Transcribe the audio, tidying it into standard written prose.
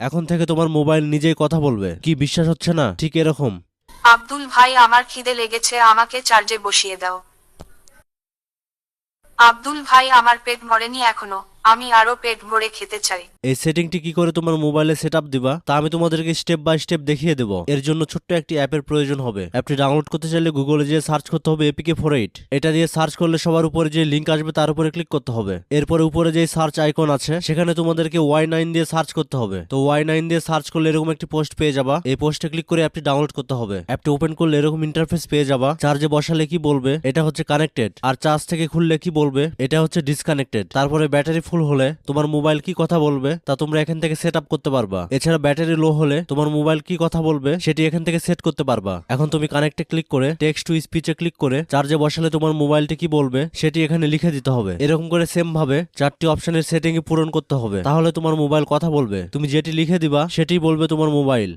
এখন থেকে তোমার মোবাইল নিজেই কথা বলবে। কি বিশ্বাস হচ্ছে না? ঠিক এরকম। আব্দুল ভাই, আমার খিদে লেগেছে, আমাকে চার্জে বসিয়ে দাও। আব্দুল ভাই, আমার পেট ভরেনি এখনো, আমি আরো পেট ভরে খেতে চাই। এই সেটিংটি কি করে তোমার মোবাইলে সেট আপ দিবা তা আমি তোমাদেরকে স্টেপ বাই স্টেপ দেখিয়ে দেবো। এর জন্য ছোট্ট একটি অ্যাপের প্রয়োজন হবে। অ্যাপটি ডাউনলোড করতে চাইলে গুগলে যেয়ে সার্চ করতে হবে APK48। এটা দিয়ে সার্চ করলে সবার উপরে যে লিঙ্ক আসবে তার উপরে ক্লিক করতে হবে। এরপরে উপরে যে সার্চ আইকন আছে সেখানে তোমাদেরকে Y9 দিয়ে সার্চ করতে হবে। তো Y9 দিয়ে সার্চ করলে এরকম একটি পোস্ট পেয়ে যাবা। এই পোস্টে ক্লিক করে অ্যাপটি ডাউনলোড করতে হবে। অ্যাপটি ওপেন করলে এরকম ইন্টারফেস পেয়ে যাবা। চার্জে বসালে কি বলবে এটা হচ্ছে কানেক্টেড, আর চার্জ থেকে খুললে কি বলবে এটা হচ্ছে ডিসকানেক্টেড। তারপরে ব্যাটারি ফুল হলে তোমার মোবাইল কি কথা বলবে তা তোমরা এখান থেকে সেট আপ করতে পারবা। এছাড়া ব্যাটারি লো হলে তোমার মোবাইল কি কথা বলবে সেটি এখান থেকে সেট করতে পারবা। এখন তুমি কানেক্টে ক্লিক করে টেক্সট টু স্পিচে ক্লিক করে চার্জে বসালে তোমার মোবাইলটি কি বলবে সেটি এখানে লিখে দিতে হবে। এরকম করে সেম ভাবে 4টি অপশনের সেটিং পূরণ করতে হবে, তাহলে তোমার মোবাইল কথা বলবে। তুমি যেটি লিখে দিবা সেটি বলবে তোমার মোবাইল।